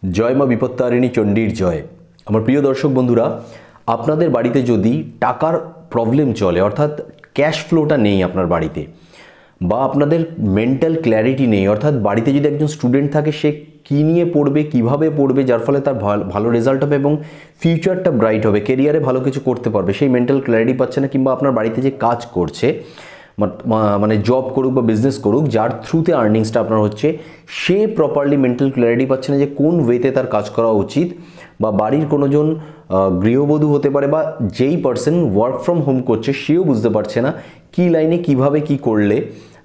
जय मा विपत्तारिणी चंडीर जय। আমার প্রিয় দর্শক বন্ধুরা, আপনাদের বাড়িতে যদি টাকার প্রবলেম চলে অর্থাৎ ক্যাশ ফ্লোটা নেই আপনার বাড়িতে, বা আপনাদের মেন্টাল ক্ল্যারিটি নেই, অর্থাৎ বাড়িতে যদি একজন স্টুডেন্ট থাকে সে কী নিয়ে পড়বে, কিভাবে পড়বে, যার ফলে তার ভালো রেজাল্ট হবে এবং ফিউচারটা ব্রাইট হবে, কেরিয়ারে ভালো কিছু করতে পারবে, সেই মেন্টাল ক্ল্যারিটি পাচ্ছে না। কিংবা আপনার বাড়িতে যে কাজ করছে, মানে জব করুক বা বিজনেস করুক, যার থ্রুতে আর্নিংসটা আপনার হচ্ছে, সে প্রপারলি মেন্টাল ক্ল্যারিটি পাচ্ছে না যে কোন ওয়েতে তার কাজ করা উচিত। বা বাড়ির কোনোজন গৃহবধূ হতে পারে বা যেই পার্সন ওয়ার্ক ফ্রম হোম করছে সেও বুঝতে পারছে না কী লাইনে কিভাবে কি করলে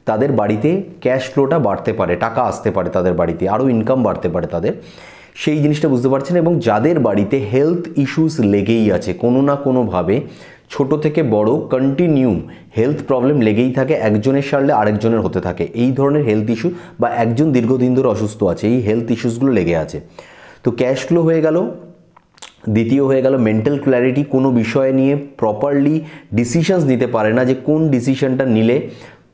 তাদের বাড়িতে ক্যাশ ফ্লোটা বাড়তে পারে, টাকা আসতে পারে, তাদের বাড়িতে আরও ইনকাম বাড়তে পারে তাদের, সেই জিনিসটা বুঝতে পারছে না। এবং যাদের বাড়িতে হেলথ ইস্যুস লেগেই আছে কোনো না কোনোভাবে, ছোট থেকে বড় কন্টিনিউ হেলথ প্রবলেম লেগেই থাকে, একজনের সারলে আরেকজনের হতে থাকে এই ধরনের হেলথ ইস্যু, বা একজন দীর্ঘদিন ধরে অসুস্থ আছে, এই হেলথ ইস্যুসগুলো লেগে আছে। তো ক্যাশ ফ্লো হয়ে গেল, দ্বিতীয় হয়ে গেল মেন্টাল ক্ল্যারিটি, কোনো বিষয় নিয়ে প্রপারলি ডিসিশনস নিতে পারে না যে কোন ডিসিশনটা নিলে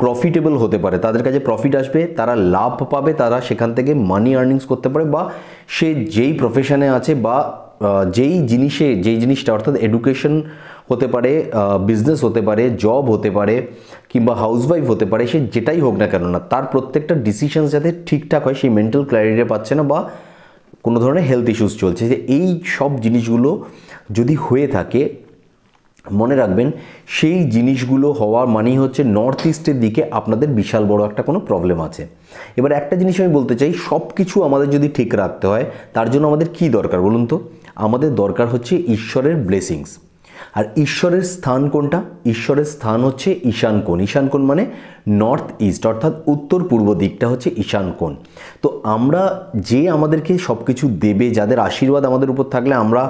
প্রফিটেবল হতে পারে, তাদের কাছে প্রফিট আসবে, তারা লাভ পাবে, তারা সেখান থেকে মানি আর্নিংস করতে পারে, বা সে যেই প্রফেশনে আছে বা যেই জিনিসটা অর্থাৎ এডুকেশন হতে পারে, বিজনেস হতে পারে, জব হতে পারে, কিংবা হাউসওয়াইফ হতে পারে, সে যেটাই হোক না কেন না, তার প্রত্যেকটা ডিসিশনস যাতে ঠিকঠাক হয় সেই মেন্টাল ক্ল্যারিটি পাচ্ছে না, বা কোনো ধরনের হেলথ ইস্যুস চলছে। যে এই সব জিনিসগুলো যদি হয়ে থাকে, মনে রাখবেন সেই জিনিসগুলো হওয়ার মানেই হচ্ছে নর্থ ইস্টের দিকে আপনাদের বিশাল বড় একটা কোনো প্রবলেম আছে। এবার একটা জিনিস আমি বলতে চাই, সব কিছু আমাদের যদি ঠিক রাখতে হয় তার জন্য আমাদের কি দরকার বলুন তো? আমাদের দরকার হচ্ছে ঈশ্বরের ব্লেসিংস। আর ঈশ্বরের স্থান কোনটা? ঈশ্বরের স্থান হচ্ছে ঈশান কোণ। ঈশান কোণ মানে নর্থ ইস্ট, অর্থাৎ উত্তর পূর্ব দিকটা হচ্ছে ঈশান কোণ। তো আমরা যে আমাদেরকে সব কিছু দেবে, যাদের আশীর্বাদ আমাদের উপর থাকলে আমরা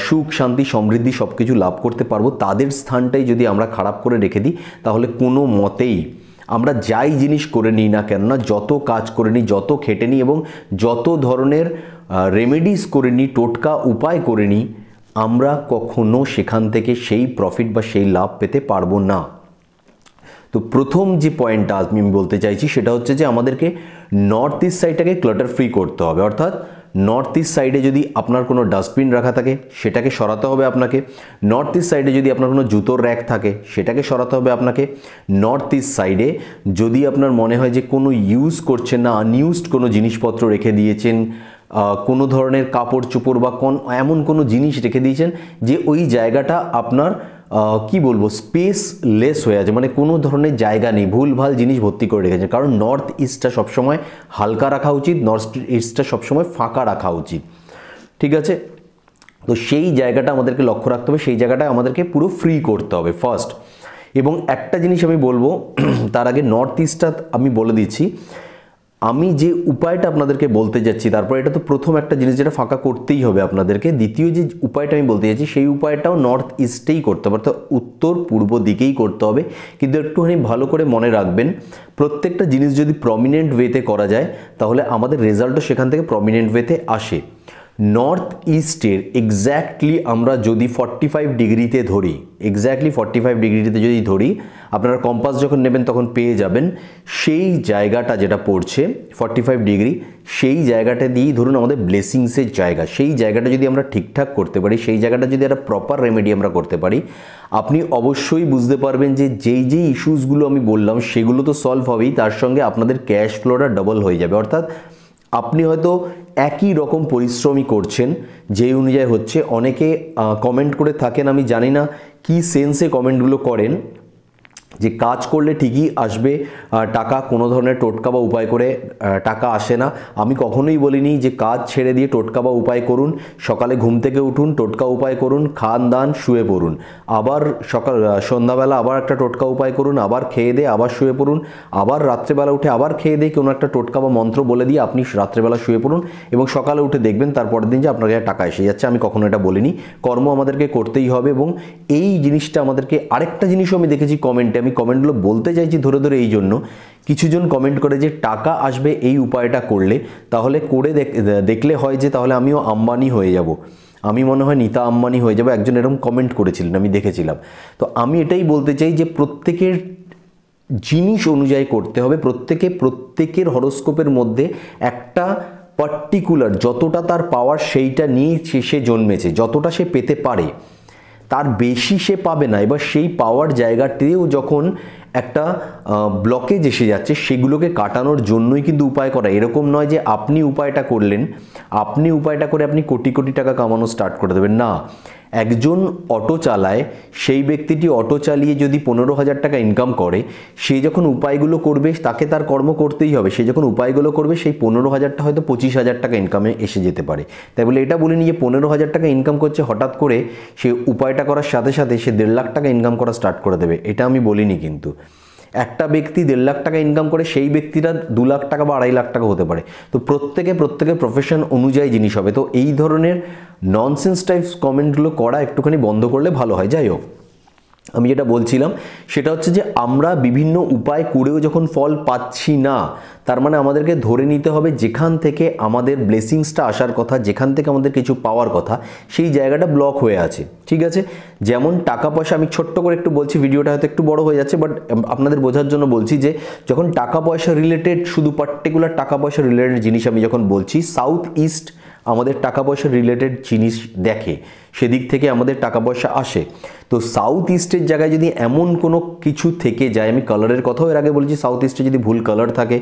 সুখ শান্তি সমৃদ্ধি সব কিছু লাভ করতে পারবো, তাদের স্থানটাই যদি আমরা খারাপ করে রেখে দিই, তাহলে কোনো মতেই আমরা যাই জিনিস করে নিই না কেন না, যত কাজ করে নিই, যত খেটে নিই এবং যত ধরনের রেমেডিস করে নিই, টোটকা উপায় করে নিই, আমরা কখনো সেখান থেকে সেই প্রফিট বা সেই লাভ পেতে পারবো না। তো প্রথম যে পয়েন্টটা আমি বলতে চাইছি সেটা হচ্ছে যে আমাদেরকে নর্থ ইস্ট সাইডটাকে ক্লাটার ফ্রি করতে হবে। অর্থাৎ নর্থ ইস্ট সাইডে যদি আপনার কোনো ডাস্টবিন রাখা থাকে সেটাকে সরাতে হবে আপনাকে। নর্থ ইস্ট সাইডে যদি আপনার কোনো জুতোর র্যাক থাকে সেটাকে সরাতে হবে আপনাকে। নর্থ ইস্ট সাইডে যদি আপনার মনে হয় যে কোনো ইউজ করছেন না, আনইউজড কোনো জিনিসপত্র রেখে দিয়েছেন, কোনো ধরনের কাপড় চোপড় বা এমন কোনো জিনিস রেখে দিয়েছেন যে ওই জায়গাটা আপনার কি বলবো স্পেসলেস হয়ে আছে, মানে কোনো ধরনের জায়গা নেই, ভুলভাল জিনিস ভর্তি করে রেখেছে। কারণ নর্থ ইস্টটা সবসময় হালকা রাখা উচিত, নর্থ ইস্টটা সবসময় ফাঁকা রাখা উচিত, ঠিক আছে? তো সেই জায়গাটা আমাদেরকে লক্ষ্য রাখতে হবে, সেই জায়গাটা আমাদেরকে পুরো ফ্রি করতে হবে ফার্স্ট। এবং একটা জিনিস আমি বলবো তার আগে, নর্থ ইস্টটা আমি বলে দিচ্ছি, আমি যে উপায়টা আপনাদেরকে বলতে যাচ্ছি, তারপর এটা তো প্রথম একটা জিনিস যেটা ফাঁকা করতেই হবে আপনাদেরকে, দ্বিতীয় যে উপায়টা আমি বলতে যাচ্ছি সেই উপায়টাও নর্থ ইস্টেই করতে হবে, অর্থাৎ উত্তর পূর্ব দিকেই করতে হবে। কিন্তু একটুখানি ভালো করে মনে রাখবেন, প্রত্যেকটা জিনিস যদি প্রমিনেন্ট ওয়েতে করা যায় তাহলে আমাদের রেজাল্টও সেখান থেকে প্রমিনেন্ট ওয়েতে আসে। নর্থ ইস্টের এক্স্যাক্টলি আমরা যদি 45 ডিগ্রিতে ধরি, এক্স্যাক্টলি 45 ডিগ্রিতে যদি ধরি, আপনারা কম্পাস যখন নেবেন তখন পেয়ে যাবেন সেই জায়গাটা যেটা পড়ছে 45 ডিগ্রি, সেই জায়গাটা দিয়েই ধরুন আমাদের ব্লেসিংসের জায়গা। সেই জায়গাটা যদি আমরা ঠিকঠাক করতে পারি, সেই জায়গাটা যদি একটা প্রপার রেমেডি আমরা করতে পারি, আপনি অবশ্যই বুঝতে পারবেন যে যেই যেই ইস্যুসগুলো আমি বললাম সেগুলো তো সলভ হবেই, তার সঙ্গে আপনাদের ক্যাশ ফ্লোটা ডবল হয়ে যাবে। অর্থাৎ আপনি হয়তো একই রকম পরিশ্রমই করছেন, যেই অনুযায়ী হচ্ছে, অনেকে কমেন্ট করে থাকেন, আমি জানি না কি সেন্সে কমেন্টগুলো করেন, যে কাজ করলে ঠিকই আসবে টাকা, কোনো ধরনের টোটকা বা উপায় করে টাকা আসে না। আমি কখনোই বলিনি যে কাজ ছেড়ে দিয়ে টোটকা বা উপায় করুন, সকালে ঘুম থেকে উঠুন, টোটকা উপায় করুন, খান দান শুয়ে পড়ুন, আবার সন্ধ্যাবেলা আবার একটা টোটকা উপায় করুন, আবার খেয়ে দিয়ে আবার শুয়ে পড়ুন, আবার রাত্রেবেলা উঠে আবার খেয়ে দিয়ে কোনো একটা টোটকা বা মন্ত্র বলে দিয়ে আপনি রাত্রেবেলা শুয়ে পড়ুন, এবং সকালে উঠে দেখবেন তারপরের দিন যে আপনার কাছে টাকা এসে যাচ্ছে। আমি কখনো এটা বলিনি, কর্ম আমাদেরকে করতেই হবে। এবং এই জিনিসটা আমাদেরকে, আরেকটা জিনিসও আমি দেখেছি কমেন্টে, আমি কমেন্টগুলো বলতে চাইছি ধরে ধরে এই জন্য, কিছুজন কমেন্ট করে যে টাকা আসবে এই উপায়টা করলে, তাহলে করে দেখলে হয় যে তাহলে আমিও আম্বানি হয়ে যাব, আমি মনে হয় নীতা আম্বানি হয়ে যাব, একজন এরকম কমেন্ট করেছিলেন, আমি দেখেছিলাম। তো আমি এটাই বলতে চাই যে প্রত্যেকের জিনিস অনুযায়ী করতে হবে, প্রত্যেকের হরোস্কোপের মধ্যে একটা পার্টিকুলার যতটা তার পাওয়ার সেইটা নিয়েই সে জন্মেছে, যতটা সে পেতে পারে তার বেশি সে পাবে না। এবার সেই পাওয়ার জায়গাতেও যখন একটা ব্লকেজ এসে যাচ্ছে সেগুলোকে কাটানোর জন্যই কিন্তু উপায় করা। এরকম নয় যে আপনি উপায়টা করলেন, আপনি উপায়টা করে আপনি কোটি কোটি টাকা কামানো স্টার্ট করে দেবেন, না। একজন অটো চালায়, সেই ব্যক্তিটি অটো চালিয়ে যদি 15,000 টাকা ইনকাম করে, সে যখন উপায়গুলো করবে তাকে তার কর্ম করতেই হবে। সে যখন উপায়গুলো করবে সেই 15,000টা হয়তো 25,000 টাকা ইনকামে এসে যেতে পারে। তাই বলে এটা বলিনি যে 15,000 টাকা ইনকাম করছে হঠাৎ করে সে উপায়টা করার সাথে সাথে সে 1.5 লাখ টাকা ইনকাম করা স্টার্ট করে দেবে, এটা আমি বলিনি। কিন্তু একটা ব্যক্তি 1.5 লাখ টাকা ইনকাম করে, সেই ব্যক্তিটা 2 লাখ টাকা বা 2.5 লাখ টাকা হতে পারে। তো প্রত্যেকের প্রফেশন অনুযায়ী জিনিস হবে। তো এই ধরনের ননসেন্স টাইপস কমেন্টগুলো করা একটুখানি বন্ধ করলে ভালো হয়। যাই হোক, আমি যেটা বলছিলাম সেটা হচ্ছে যে আমরা বিভিন্ন উপায় করেও যখন ফল পাচ্ছি না, তার মানে আমাদেরকে ধরে নিতে হবে যেখান থেকে আমাদের ব্লেসিংসটা আসার কথা, যেখান থেকে আমাদের কিছু পাওয়ার কথা, সেই জায়গাটা ব্লক হয়ে আছে। ঠিক আছে, যেমন টাকা পয়সা, আমি ছোট্ট করে একটু বলছি, ভিডিওটা হয়তো একটু বড় হয়ে যাচ্ছে, বাট আপনাদের বোঝার জন্য বলছি যে যখন টাকা পয়সা রিলেটেড, শুধু পার্টিকুলার টাকা পয়সা রিলেটেড জিনিস আমি যখন বলছি, সাউথ ইস্ট আমাদের টাকা পয়সা রিলেটেড জিনিস দেখে, সেদিক থেকে আমাদের টাকা পয়সা আসে। তো সাউথ ইস্টের জায়গায় যদি এমন কোনো কিছু থেকে যায়, আমি কালারের কথাও এর আগে বলেছি, সাউথ ইস্টে যদি ভুল কালার থাকে,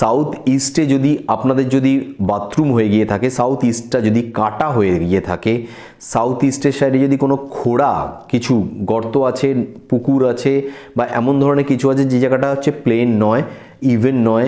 সাউথ ইস্টে যদি আপনাদের যদি বাথরুম হয়ে গিয়ে থাকে, সাউথ ইস্টটা যদি কাটা হয়ে গিয়ে থাকে, সাউথ ইস্টের সাইডে যদি কোনো খোঁড়া কিছু গর্ত আছে, পুকুর আছে, বা এমন ধরনের কিছু আছে যে জায়গাটা হচ্ছে প্লেন নয়, ইভেন নয়,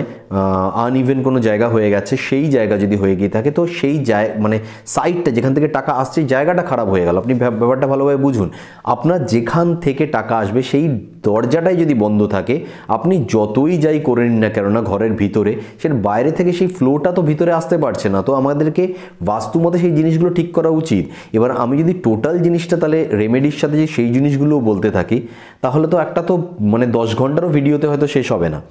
আনইভেন কোনো জায়গা হয়ে গেছে, সেই জায়গা যদি হয়ে গিয়ে থাকে, তো সেই মানে সাইডটা যেখান থেকে টাকা আসছে জায়গাটা খারাপ হয়ে গেল। আপনি ব্যাপারটা ভালোভাবে বুঝুন। আপনার যেখান থেকে টাকা আসবে সেই দরজাটাই যদি বন্ধ থাকে, আপনি যতই যাই করে নিন না কেননা ঘরের ভিতরে, সেটা বাইরে থেকে সেই ফ্লোটা তো ভিতরে আসতে পারছে না। তো আমাদেরকে বাস্তুমতে সেই জিনিসগুলো ঠিক করা উচিত। এবার আমি যদি টোটাল জিনিসটা তাহলে রেমেডির সাথে যে সেই জিনিসগুলোও বলতে থাকি, তাহলে তো একটা তো মানে 10 ঘন্টারও ভিডিওতে হয়তো শেষ হবে না।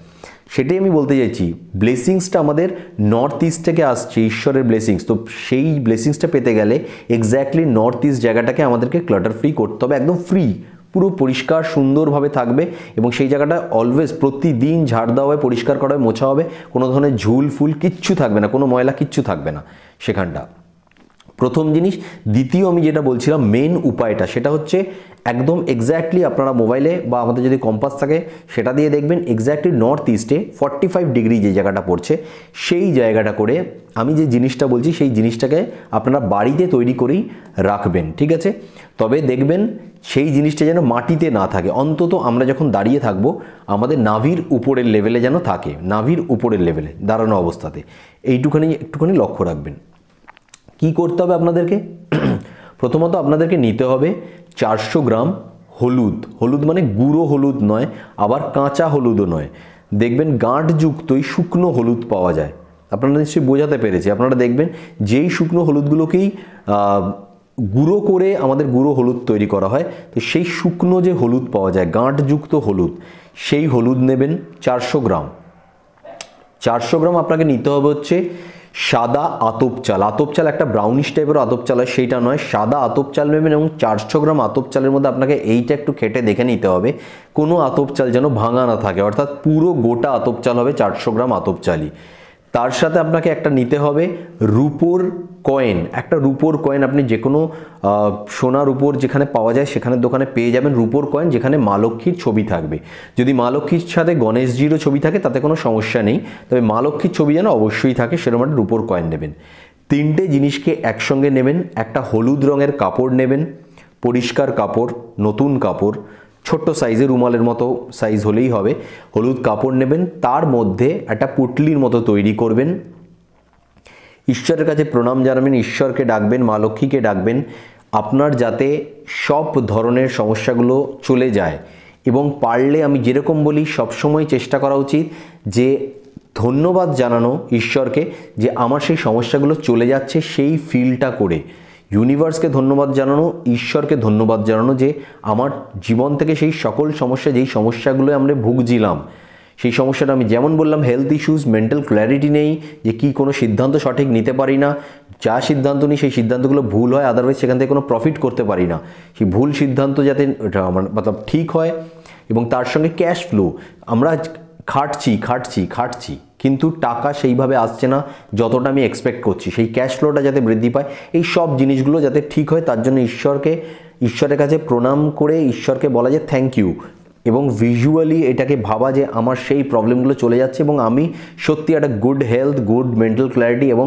সেটাই আমি বলতে চাইছি, ব্লেসিংসটা আমাদের নর্থ ইস্ট থেকে আসছে, ঈশ্বরের ব্লেসিংস। তো সেই ব্লেসিংসটা পেতে গেলে এক্স্যাক্টলি নর্থ ইস্ট জায়গাটাকে আমাদেরকে ক্লাটার ফ্রি করতে হবে, একদম ফ্রি, পুরো পরিষ্কার সুন্দরভাবে থাকবে। এবং সেই জায়গাটা অলওয়েজ প্রতিদিন ঝাড় দেওয়া হবে, পরিষ্কার করা হবে, মোছা হবে, কোনো ধরনের ঝুল ফুল কিচ্ছু থাকবে না, কোনো ময়লা কিচ্ছু থাকবে না সেখানটা। প্রথম জিনিস। দ্বিতীয়, আমি যেটা বলছিলাম মেন উপায়টা, সেটা হচ্ছে একদম এক্স্যাক্টলি আপনারা মোবাইলে বা আমাদের যদি কম্পাস থাকে সেটা দিয়ে দেখবেন, এক্স্যাক্টলি নর্থ ইস্টে 45 ডিগ্রি যে জায়গাটা পড়ছে, সেই জায়গাটা করে আমি যে জিনিসটা বলছি সেই জিনিসটাকে আপনারা বাড়িতে তৈরি করেই রাখবেন। ঠিক আছে, তবে দেখবেন সেই জিনিসটা যেন মাটিতে না থাকে, অন্তত আমরা যখন দাঁড়িয়ে থাকবো আমাদের নাভির উপরের লেভেলে যেন থাকে, নাভির উপরের লেভেলে দাঁড়ানো অবস্থাতে, একটুখানি লক্ষ্য রাখবেন। কি করতে হবে আপনাদেরকে? প্রথমত আপনাদেরকে নিতে হবে 400 গ্রাম হলুদ। হলুদ মানে গুঁড়ো হলুদ নয়, আবার কাঁচা হলুদও নয়। দেখবেন গাঁটযুক্তই শুকনো হলুদ পাওয়া যায়। আপনারা নিশ্চয়ই বোঝাতে পেরেছি। আপনারা দেখবেন যেই শুকনো হলুদগুলোকেই গুঁড়ো করে আমাদের গুঁড়ো হলুদ তৈরি করা হয়, তো সেই শুকনো যে হলুদ পাওয়া যায়, গাঁটযুক্ত হলুদ, সেই হলুদ নেবেন 400 গ্রাম। 400 গ্রাম আপনাকে নিতে হবে হচ্ছে সাদা আতপ চাল। আতপ চাল একটা ব্রাউনিশ টাইপের আতপ চাল হয়, সেইটা নয়, সাদা আতপ চাল নেবেন। এবং 400 গ্রাম আতপ চালের মধ্যে আপনাকে এইটা একটু খেটে দেখে নিতে হবে, কোনো আতপ চাল যেন ভাঙা না থাকে, অর্থাৎ পুরো গোটা আতপ চাল হবে 400 গ্রাম আতপ চালই। তার সাথে আপনাকে একটা নিতে হবে রূপোর কয়েন। একটা রূপোর কয়েন আপনি যে কোনো সোনা রূপোর যেখানে পাওয়া যায় সেখানে দোকানে পেয়ে যাবেন রূপোর কয়েন, যেখানে মা লক্ষ্মীর ছবি থাকবে। যদি মা লক্ষ্মীর সাথে গণেশজিরও ছবি থাকে তাতে কোনো সমস্যা নেই, তবে মা লক্ষ্মীর ছবি যেন অবশ্যই থাকে সেরকম একটা রূপোর কয়েন নেবেন। 3টে জিনিসকে একসঙ্গে নেবেন। একটা হলুদ রঙের কাপড় নেবেন, পরিষ্কার কাপড়, নতুন কাপড়, ছোট্ট সাইজের রুমালের মতো সাইজ হলেই হবে। হলুদ কাপড় নেবেন, তার মধ্যে একটা পুটলির মতো তৈরি করবেন। ঈশ্বরের কাছে প্রণাম জানাবেন, ঈশ্বরকে ডাকবেন, মা লক্ষ্মীকে ডাকবেন আপনার যাতে সব ধরনের সমস্যাগুলো চলে যায়। এবং পারলে আমি যেরকম বলি সবসময় চেষ্টা করা উচিত যে ধন্যবাদ জানানো ঈশ্বরকে যে আমার সেই সমস্যাগুলো চলে যাচ্ছে, সেই ফিলটা করে ইউনিভার্সকে ধন্যবাদ জানানো, ঈশ্বরকে ধন্যবাদ জানানো যে আমার জীবন থেকে সেই সকল সমস্যা, যেই সমস্যাগুলো আমরা ভুগছিলাম, সেই সমস্যাটা আমি যেমন বললাম হেলথ ইস্যুস, মেন্টাল ক্ল্যারিটি নেই, যে কি কোনো সিদ্ধান্ত সঠিক নিতে পারি না, যা সিদ্ধান্ত নিই সেই সিদ্ধান্তগুলো ভুল হয়, আদারওয়াইজ সেখান থেকে কোনো প্রফিট করতে পারি না, সেই ভুল সিদ্ধান্ত যাতে মতলব ঠিক হয়। এবং তার সঙ্গে ক্যাশ ফ্লো, আমরা খাটছি খাটছি খাটছি কিন্তু টাকা সেইভাবে আসছে না যতটা আমি এক্সপেক্ট করছি। সেই ক্যাশ ফ্লোটা যাতে বৃদ্ধি পায়, এই সব জিনিসগুলো যাতে ঠিক হয়, তার জন্য ঈশ্বরের কাছে প্রণাম করে ঈশ্বরকে বলা যে থ্যাংক ইউ, এবং ভিজুয়ালি এটাকে ভাবা যে আমার সেই প্রবলেমগুলো চলে যাচ্ছে এবং আমি সত্যি একটা good health, good mental clarity এবং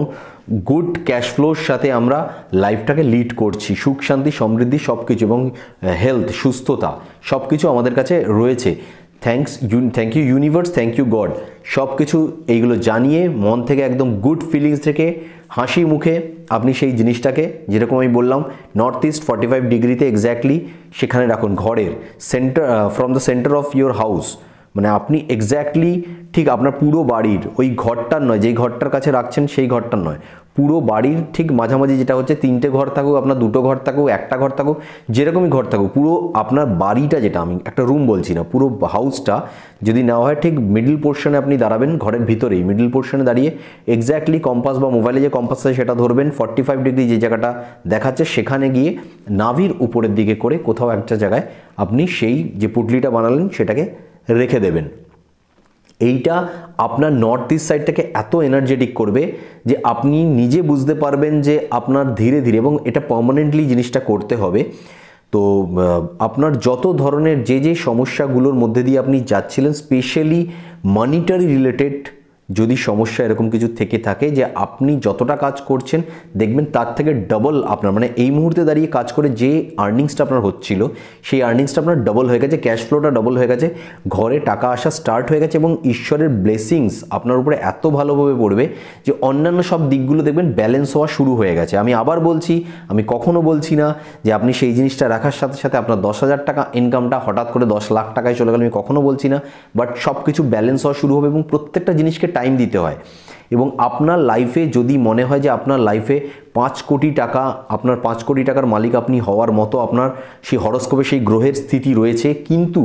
গুড ক্যাশ ফ্লোর সাথে আমরা লাইফটাকে লিড করছি। সুখ শান্তি সমৃদ্ধি সব কিছু এবং হেলথ, সুস্থতা সব কিছু আমাদের কাছে রয়েছে। Thank you universe, thank you God, সব কিছু এইগুলো জানিয়ে মন থেকে একদম গুড ফিলিংস থেকে হাসি মুখে আপনি সেই জিনিসটাকে, যেরকম আমি বললাম নর্থ ইস্ট 45 ডিগ্রিতে এক্স্যাক্টলি সেখানে রাখুন, ঘরের centre, from the centre of your house, মানে আপনি এক্স্যাক্টলি ঠিক আপনার পুরো বাড়ির ওই ঘরটার নয়, যেই ঘরটার কাছে রাখছেন সেই ঘরটার নয়, পুরো বাড়ির ঠিক মাঝামাঝি, যেটা হচ্ছে 3টে ঘর থাকুক, আপনার 2টো ঘর থাকুক, একটা ঘর থাকুক, যেরকমই ঘর থাকুক, পুরো আপনার বাড়িটা, যেটা আমি একটা রুম বলছি না, পুরো হাউসটা যদি নেওয়া হয় ঠিক মিডল পোর্শনে আপনি দাঁড়াবেন, ঘরের ভিতরেই মিডল পোর্শনে দাঁড়িয়ে এক্স্যাক্টলি কম্পাস বা মোবাইলে যে কম্পাস আছে সেটা ধরবেন, 45 ডিগ্রি যে জায়গাটা দেখাচ্ছে সেখানে গিয়ে নাভির উপরের দিকে করে কোথাও একটা জায়গায় আপনি সেই যে পুটলিটা বানালেন সেটাকে রেখে দেবেন। এইটা আপনার নর্থ ইস্ট সাইডটাকে এত এনার্জেটিক করবে যে আপনি নিজে বুঝতে পারবেন যে আপনার ধীরে ধীরে, এবং এটা পার্মানেন্টলি জিনিসটা করতে হবে। তো আপনার যত ধরনের যে সমস্যাগুলোর মধ্যে দিয়ে আপনি যাচ্ছিলেন, স্পেশালি মানিটারি রিলেটেড যদি সমস্যা এরকম কিছু থেকে থাকে, যে আপনি যতটা কাজ করছেন দেখবেন তার থেকে ডবল আপনার, মানে এই মুহূর্তে দাঁড়িয়ে কাজ করে যে আর্নিংসটা আপনার হচ্ছিল সেই আর্নিংসটা আপনার ডবল হয়ে গেছে, ক্যাশ ফ্লোটা ডবল হয়ে গেছে, ঘরে টাকা আসা স্টার্ট হয়ে গেছে এবং ঈশ্বরের ব্লেসিংস আপনার উপরে এত ভালোভাবে পড়বে যে অন্যান্য সব দিকগুলো দেখবেন ব্যালেন্স হওয়া শুরু হয়ে গেছে। আমি আবার বলছি, আমি কখনো বলছি না যে আপনি সেই জিনিসটা রাখার সাথে সাথে আপনার 10,000 টাকা ইনকামটা হঠাৎ করে 10 লাখ টাকায় চলে গেল, আমি কখনো বলছি না, বাট সব কিছু ব্যালেন্স হওয়া শুরু হবে এবং প্রত্যেকটা জিনিসকে টাইম দিতে হয়। এবং আপনার লাইফে যদি মনে হয় যে আপনার লাইফে 5 কোটি টাকা, আপনার 5 কোটি টাকার মালিক আপনি হওয়ার মতো আপনার সেই হরোস্কোপে সেই গ্রহের স্থিতি রয়েছে, কিন্তু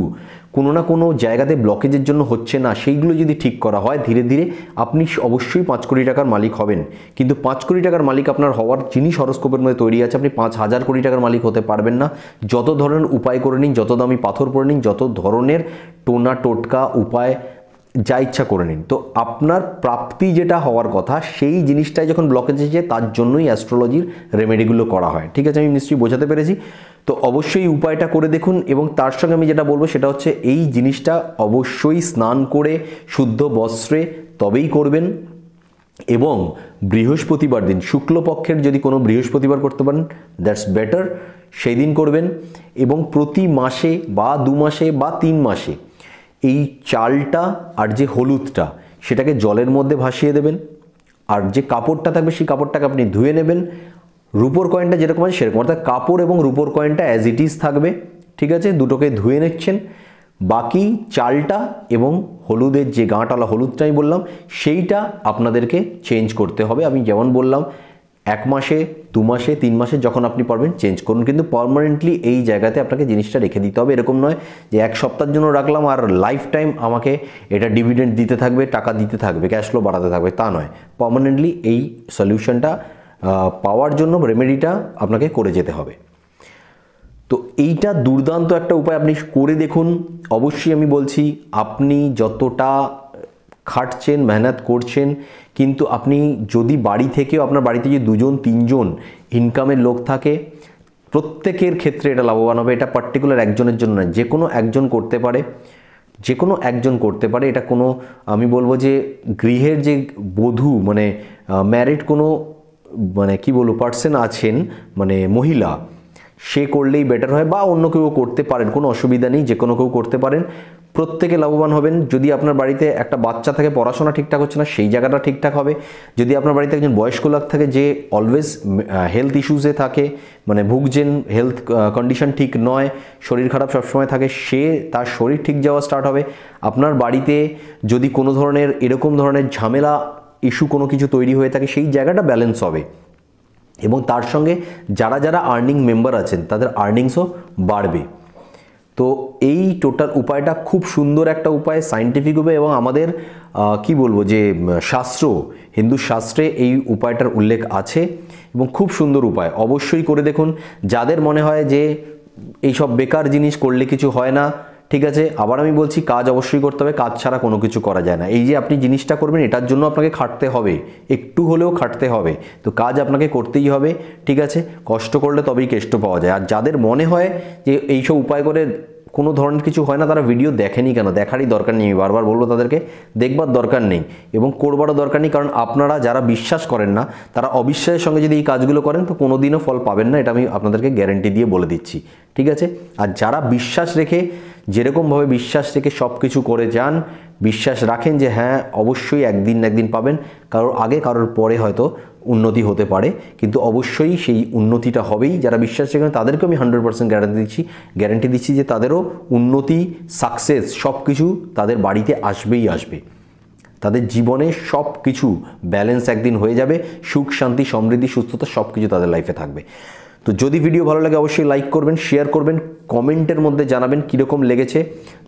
কোনো না কোনো জায়গাতে ব্লকেজের জন্য হচ্ছে না, সেইগুলো যদি ঠিক করা হয় ধীরে ধীরে আপনি অবশ্যই 5 কোটি টাকার মালিক হবেন। কিন্তু 5 কোটি টাকার মালিক আপনার হওয়ার জিনিস হরোস্কোপের মধ্যে তৈরি আছে, আপনি 5,000 কোটি টাকার মালিক হতে পারবেন না। যত ধরনের উপায় করে নিন, যত দামি পাথর পরে নিন, যত ধরনের টোনা টোটকা উপায় যা ইচ্ছা করে নিন, তো আপনার প্রাপ্তি যেটা হওয়ার কথা সেই জিনিসটাই যখন ব্লকেজ এসেছে, তার জন্যই অ্যাস্ট্রোলজির রেমেডিগুলো করা হয়। ঠিক আছে, আমি নিশ্চয়ই বোঝাতে পেরেছি। তো অবশ্যই উপায়টা করে দেখুন, এবং তার সঙ্গে আমি যেটা বলবো সেটা হচ্ছে এই জিনিসটা অবশ্যই স্নান করে শুদ্ধ বস্ত্রে তবেই করবেন, এবং বৃহস্পতিবার দিন, শুক্লপক্ষের যদি কোনো বৃহস্পতিবার করতে পারেন দ্যাটস বেটার, সেই দিন করবেন। এবং প্রতি মাসে বা 2 মাসে বা 3 মাসে এই চালটা আর যে হলুদটা সেটাকে জলের মধ্যে ভাসিয়ে দেবেন, আর যে কাপড়টা থাকবে সেই কাপড়টাকে আপনি ধুয়ে নেবেন। রুপোর কয়েনটা যেরকম আছে সেরকম, অর্থাৎ কাপড় এবং রুপোর কয়েনটা অ্যাজ ইট ইজ থাকবে, ঠিক আছে, দুটোকে ধুয়ে নিচ্ছেন। বাকি চালটা এবং হলুদের যে গাঁটওয়ালা হলুদটা আমি বললাম সেইটা আপনাদেরকে চেঞ্জ করতে হবে। আমি যেমন বললাম 1 মাসে 2 মাসে 3 মাসে যখন আপনি পারবেন চেঞ্জ করুন, কিন্তু পার্মানেন্টলি এই জায়গাতে আপনাকে জিনিসটা রেখে দিতে হবে। এরকম নয় যে 1 সপ্তাহের জন্য রাখলাম আর লাইফ টাইম আমাকে এটা ডিভিডেন্ড দিতে থাকবে, টাকা দিতে থাকবে, ক্যাশ ফ্লো বাড়াতে থাকবে, তা নয়। পার্মানেন্টলি এই সলিউশনটা পাওয়ার জন্য রেমেডিটা আপনাকে করে যেতে হবে। তো এইটা দুর্দান্ত একটা উপায়, আপনি করে দেখুন। অবশ্যই আমি বলছি আপনি যতটা খাটছেন, মেহনত করছেন, কিন্তু আপনি যদি বাড়ি থেকেও, আপনার বাড়িতে যদি 2 জন 3 জন ইনকামের লোক থাকে, প্রত্যেকের ক্ষেত্রে এটা লাভবান হবে। এটা পার্টিকুলার একজনের জন্য নয়, যে কোনো একজন করতে পারে, যে কোনো একজন করতে পারে। এটা কোনো, আমি বলবো যে গৃহের যে বধূ, মানে ম্যারিড কোনো, মানে কি বলবো, পার্সন আছেন, মানে মহিলা, সে করলেই বেটার হয়, বা অন্য কেউ করতে পারেন, কোনো অসুবিধা নেই, যে কোনো কেউ করতে পারেন, প্রত্যেকে লাভবান হবেন। যদি আপনার বাড়িতে একটা বাচ্চা থাকে, পড়াশোনা ঠিকঠাক হচ্ছে না, সেই জায়গাটা ঠিকঠাক হবে। যদি আপনার বাড়িতে একজন বয়স্ক লোক থাকে যে অলওয়েজ হেলথ ইস্যুসে থাকে, মানে ভুগছেন, হেলথ কন্ডিশন ঠিক নয়, শরীর খারাপ সবসময় থাকে, সে তার শরীর ঠিক যাওয়া স্টার্ট হবে। আপনার বাড়িতে যদি কোনো ধরনের এরকম ধরনের ঝামেলা ইস্যু কোনো কিছু তৈরি হয়ে থাকে, সেই জায়গাটা ব্যালেন্স হবে। এবং তার সঙ্গে যারা যারা আর্নিং মেম্বার আছেন তাদের আর্নিংসও বাড়বে। তো এই টোটাল উপায়টা খুব সুন্দর একটা উপায়, সায়েন্টিফিক উপায়, এবং আমাদের কি বলবো যে শাস্ত্র, হিন্দু শাস্ত্রে এই উপায়টার উল্লেখ আছে এবং খুব সুন্দর উপায়। অবশ্যই করে দেখুন। যাদের মনে হয় যে এইসব বেকার জিনিস করলে কিছু হয় না, ঠিক আছে। আবার আমি বলছি কাজ অবশ্যই করতে হবে, কাজ ছাড়া কোনো কিছু করা যায় না। এই যে আপনি জিনিসটা করবেন এটার জন্য আপনাকে খাটতে হবে, একটু হলেও খাটতে হবে, তো কাজ আপনাকে করতেই হবে, ঠিক আছে। কষ্ট করলে তবেই কেষ্ট পাওয়া যায়। আর যাদের মনে হয় যে এইসব উপায় করে কোনো ধরনের কিছু হয় না, তারা ভিডিও দেখেনি কেন? দেখারই দরকার নেই, আমি বারবার বলবো তাদেরকে দেখবার দরকার নেই এবং করবারও দরকার নেই। কারণ আপনারা যারা বিশ্বাস করেন না, তারা অবিশ্বাসের সঙ্গে যদি এই কাজগুলো করেন তো কোনো দিনও ফল পাবেন না, এটা আমি আপনাদেরকে গ্যারেন্টি দিয়ে বলে দিচ্ছি, ঠিক আছে। আর যারা বিশ্বাস রেখে, যেরকমভাবে বিশ্বাস রেখে সব কিছু করে যান, বিশ্বাস রাখেন যে হ্যাঁ অবশ্যই একদিন না একদিন পাবেন, কারোর আগে কারোর পরে হয়তো উন্নতি হতে পারে, কিন্তু অবশ্যই সেই উন্নতিটা হবেই। যারা বিশ্বাস রাখেন তাদেরকে আমি 100% গ্যারান্টি দিচ্ছি যে তাদেরও উন্নতি, সাকসেস সব কিছু তাদের বাড়িতে আসবেই আসবে। তাদের জীবনে সব কিছু ব্যালেন্স একদিন হয়ে যাবে, সুখ শান্তি সমৃদ্ধি সুস্থতা সব কিছু তাদের লাইফে থাকবে। তো যদি ভিডিও ভালো লাগে অবশ্যই লাইক করবেন, শেয়ার করবেন, কমেন্টের মধ্যে জানাবেন কীরকম লেগেছে।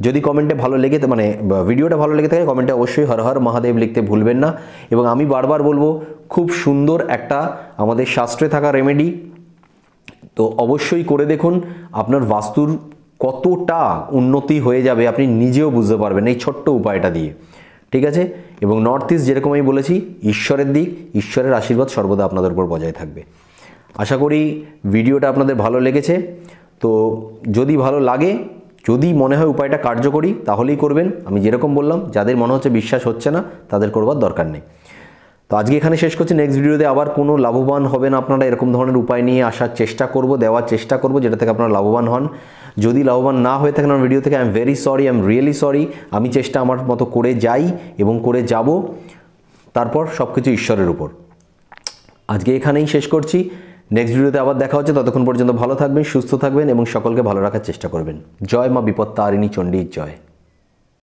যদি কমেন্টে ভালো লেগে মানে ভিডিওটা ভালো লেগে থাকে কমেন্টে অবশ্যই হর হর মহাদেব লিখতে ভুলবেন না। এবং আমি বারবার বলবো খুব সুন্দর একটা আমাদের শাস্ত্রে থাকা রেমেডি, তো অবশ্যই করে দেখুন, আপনার বাস্তুর কতটা উন্নতি হয়ে যাবে আপনি নিজেও বুঝতে পারবেন এই ছোট্ট উপায়টা দিয়ে, ঠিক আছে। এবং নর্থ ইস্ট যেরকম আমি বলেছি ঈশ্বরের দিক, ঈশ্বরের আশীর্বাদ সর্বদা আপনাদের উপর বজায় থাকবে। আশা করি ভিডিওটা আপনাদের ভালো লেগেছে। তো যদি ভালো লাগে, যদি মনে হয় উপায়টা কার্যকরী তাহলেই করবেন। আমি যেরকম বললাম, যাদের মনে হচ্ছে বিশ্বাস হচ্ছে না তাদের করবার দরকার নেই। তো আজকে এখানে শেষ করছি, নেক্সট ভিডিওতে আবার কোনো লাভবান হবেন আপনারা এরকম ধরনের উপায় নিয়ে আসার চেষ্টা করব, দেওয়ার চেষ্টা করব, যেটা থেকে আপনারা লাভবান হন। যদি লাভবান না হয়ে থাকেন আমার ভিডিও থেকে, I am very sorry, I am really sorry. আমি চেষ্টা আমার মতো করে যাই এবং করে যাব, তারপর সব কিছু ঈশ্বরের উপর। আজকে এখানেই শেষ করছি, নেক্সট ভিডিওতে আবার দেখা হচ্ছে। ততক্ষণ পর্যন্ত ভালো থাকবেন, সুস্থ থাকবেন এবং সকলকে ভালো রাখার চেষ্টা করবেন। জয় মা বিপত্তারিণী চণ্ডীর জয়।